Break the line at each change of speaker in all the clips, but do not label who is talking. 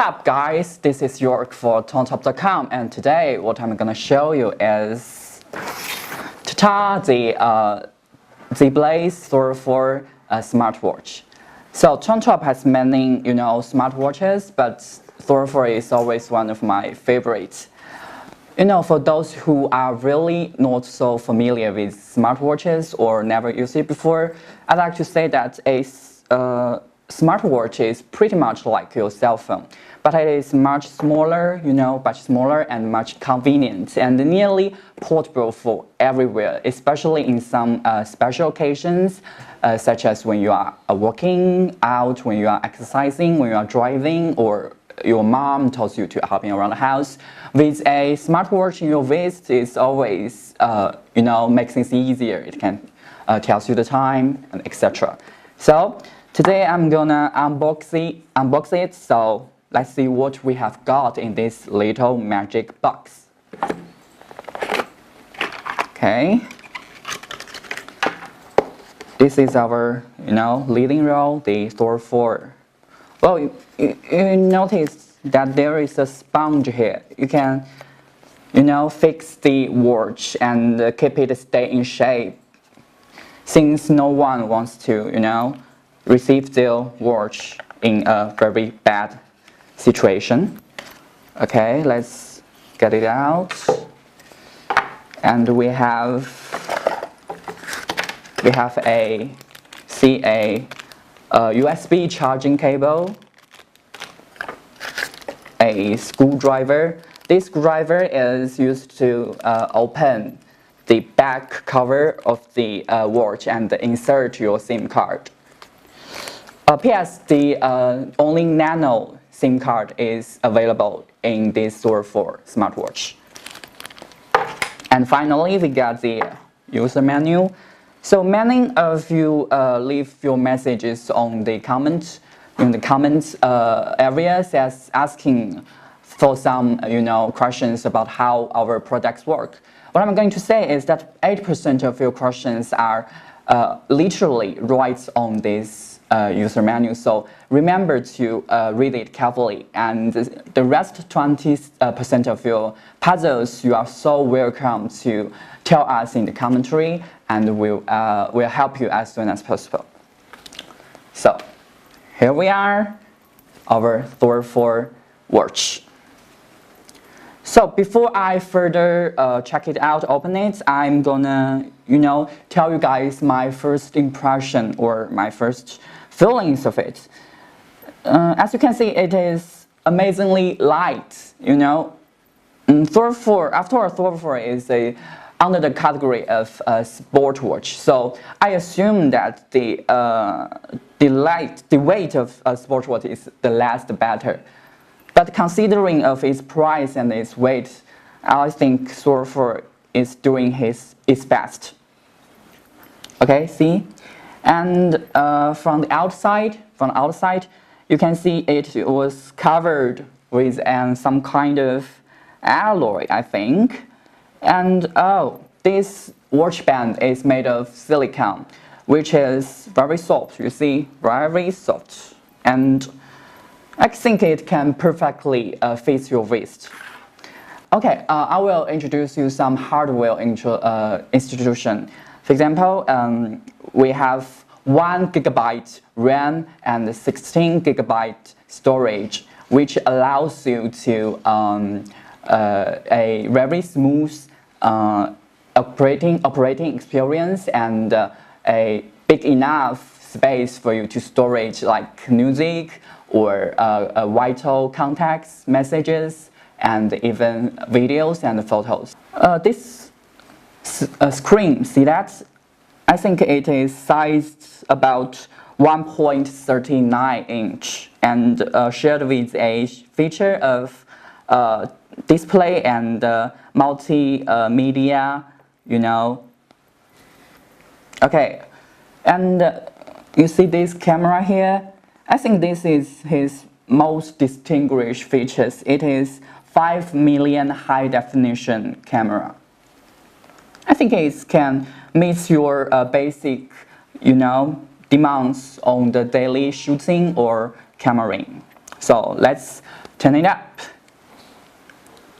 up, guys? This is York for Tomtop.com, and today what I'm gonna show you is the Zeblaze Thor 4 smartwatch. So Tomtop has many, smartwatches, but Thor 4 is always one of my favorites. For those who are really not so familiar with smartwatches or never used it before, I'd like to say that a smartwatch is pretty much like your cell phone, but it is much smaller, and much convenient and nearly portable for everywhere, especially in some special occasions, such as when you are working out, when you are exercising, when you are driving, or your mom tells you to helping around the house. With a smartwatch in your wrist, it's always, makes things easier. It can tells you the time, and etc. So today I'm gonna unbox it. So let's see what we have got in this little magic box. Okay. This is our, leading role, the Thor 4. Well, you notice that there is a sponge here. You can, fix the watch and keep it stay in shape. Since no one wants to, receive their watch in a very bad situation. Okay, let's get it out. And we have a USB charging cable, a screwdriver. This screwdriver is used to open the back cover of the watch and insert your SIM card. P.S. The only nano SIM card is available in this Thor 4 smartwatch. And finally, we got the user menu. So many of you leave your messages on the comments areas asking for some questions about how our products work. What I'm going to say is that 80% of your questions are literally right on this user menu. So remember to read it carefully, and the rest 20% of your puzzles, you are so welcome to tell us in the commentary, and we'll help you as soon as possible. So here we are, our Thor 4 watch. So before I further check it out, open it, I'm gonna, tell you guys my first impression or my first feelings of it. As you can see, it is amazingly light, Thor 4, after all, Thor 4 is under the category of a sport watch. So I assume that the weight of a sport watch is the less the better. But considering of its price and its weight, I think Thor 4 is doing its best. Okay, see? And from the outside, you can see it was covered with some kind of alloy, I think. And this watch band is made of silicone, which is very soft. You see, very soft. And I think it can perfectly fit your wrist. Okay, I will introduce you some hardware institution. For example, we have 1 GB RAM and 16 GB storage, which allows you to a very smooth operating experience and a big enough space for you to storage like music or vital contacts, messages, and even videos and photos. This screen, see that? I think it is sized about 1.39 inch and shared with a feature of display and multimedia, Okay, and you see this camera here? I think this is his most distinguished features. It is 5 million high definition camera. I think it can meet your basic, demands on the daily shooting or cameraing. So let's turn it up.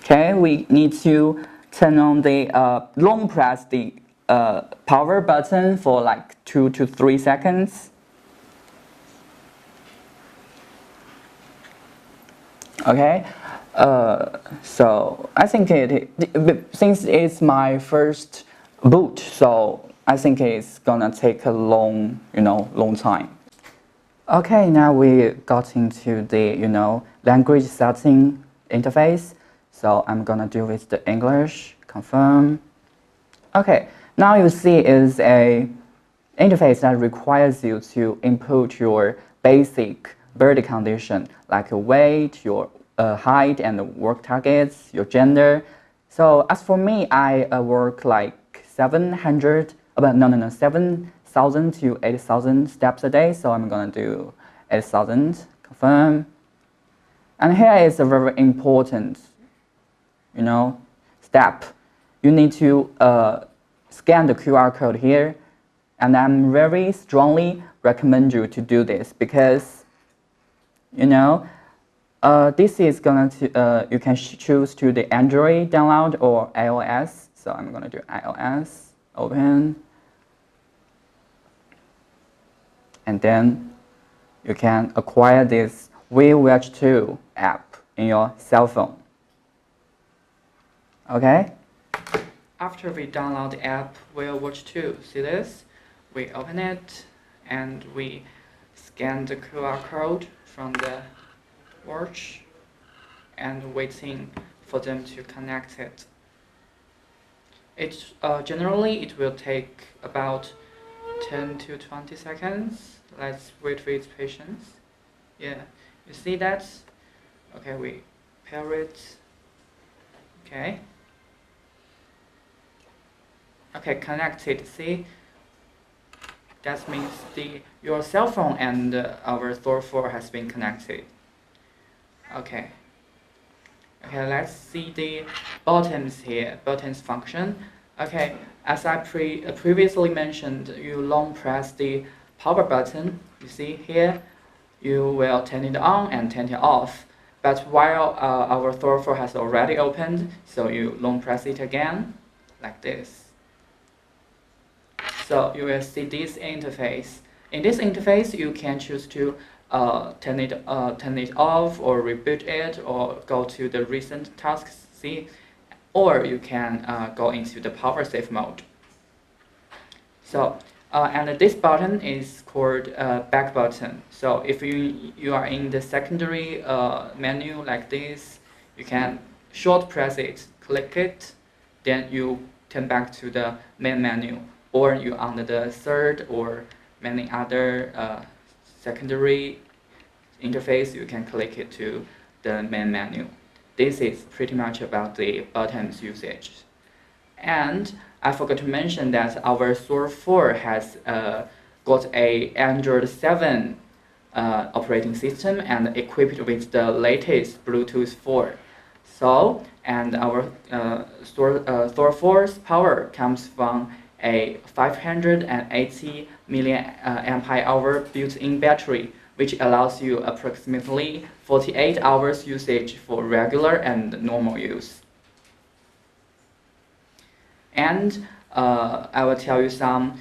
Okay, we need to turn on the long press the power button for like 2 to 3 seconds. Okay, so I think since it's my first boot, so I think it's gonna take a long time. Okay, now we got into the language setting interface. So I'm gonna do with the English, confirm. Okay, now you see is a interface that requires you to input your basic body condition like your weight, your height and work targets, your gender. So as for me, I work like 7,000 to 8,000 steps a day. So I'm gonna do 8,000, confirm. And here is a very important step. You need to scan the QR code here, and I'm very strongly recommend you to do this because this is gonna you can choose to the Android download or iOS. So I'm gonna do iOS, open, and then you can acquire this WeWatch 2 app in your cell phone. Okay. After we download the app WeWatch 2, see this? We open it and we scan the QR code from the watch and waiting for them to connect it. Generally it will take about 10 to 20 seconds. Let's wait with patience. Yeah, you see that? Okay, we pair it. Okay. Okay, connected. See, that means your cell phone and our Thor 4 has been connected. Okay. Okay, let's see the buttons here. Buttons function. Okay, as I previously mentioned, you long press the power button. You see here, you will turn it on and turn it off. But while our Thor 4 has already opened, so you long press it again, like this. So you will see this interface. In this interface, you can choose to turn it off or reboot it or go to the recent tasks, see, or you can go into the power save mode. So and this button is called back button. So if you are in the secondary menu like this, you can short press it, click it, then you turn back to the main menu. Or you under the third or many other secondary interface, you can click it to the main menu. This is pretty much about the buttons usage. And I forgot to mention that our Thor 4 has got a Android 7 operating system and equipped with the latest Bluetooth 4. So, and our Thor 4's power comes from a 580 mAh built-in battery, which allows you approximately 48 hours usage for regular and normal use. And I will tell you some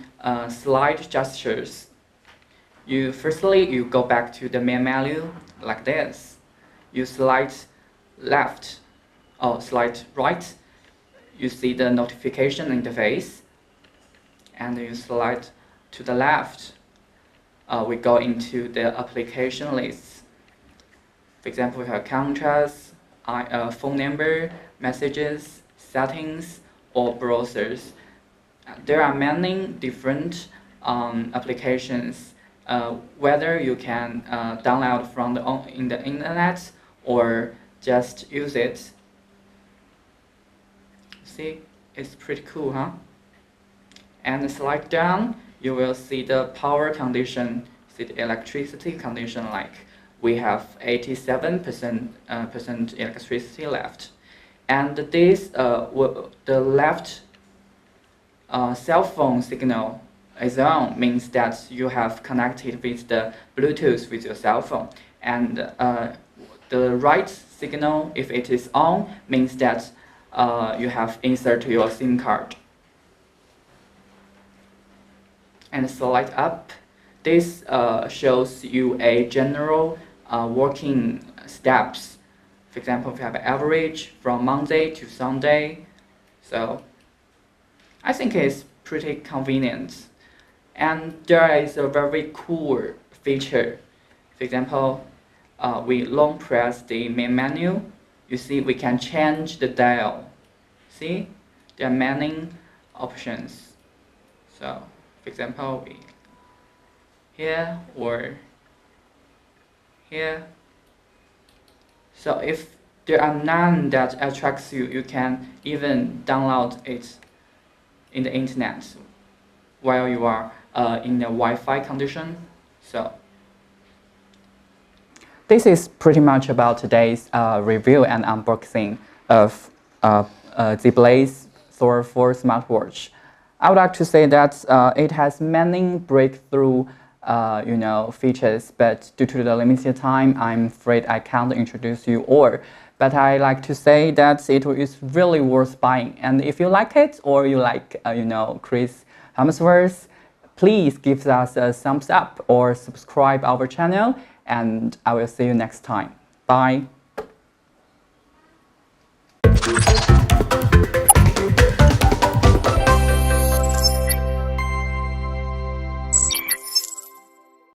slide gestures. Firstly, you go back to the main menu like this. You slide left or slide right. You see the notification interface. And you slide to the left. We go into the application list. For example, we have contrast, phone number, messages, settings, or browsers. There are many different applications, whether you can download from in the internet or just use it. See, it's pretty cool, huh? And slide down, you will see the power condition, see the electricity condition, like we have 87% electricity left. And this, the left cell phone signal is on, means that you have connected with the Bluetooth with your cell phone. And the right signal. If it is on, means that you have inserted your SIM card. And select up. This shows you a general working steps. For example, if you have an average from Monday to Sunday. So I think it's pretty convenient. And there is a very cool feature. For example, we long press the main menu. You see we can change the dial. See, there are many options. So for example, we here or here. So if there are none that attracts you, you can even download it in the internet while you are in a Wi-Fi condition. So this is pretty much about today's review and unboxing of Zeblaze Thor 4 smartwatch. I would like to say that it has many breakthrough features, but due to the limited time, I'm afraid I can't introduce you all. But I like to say that it is really worth buying. And if you like it, or you like Chris Hemsworth, please give us a thumbs up or subscribe our channel, and I will see you next time. Bye.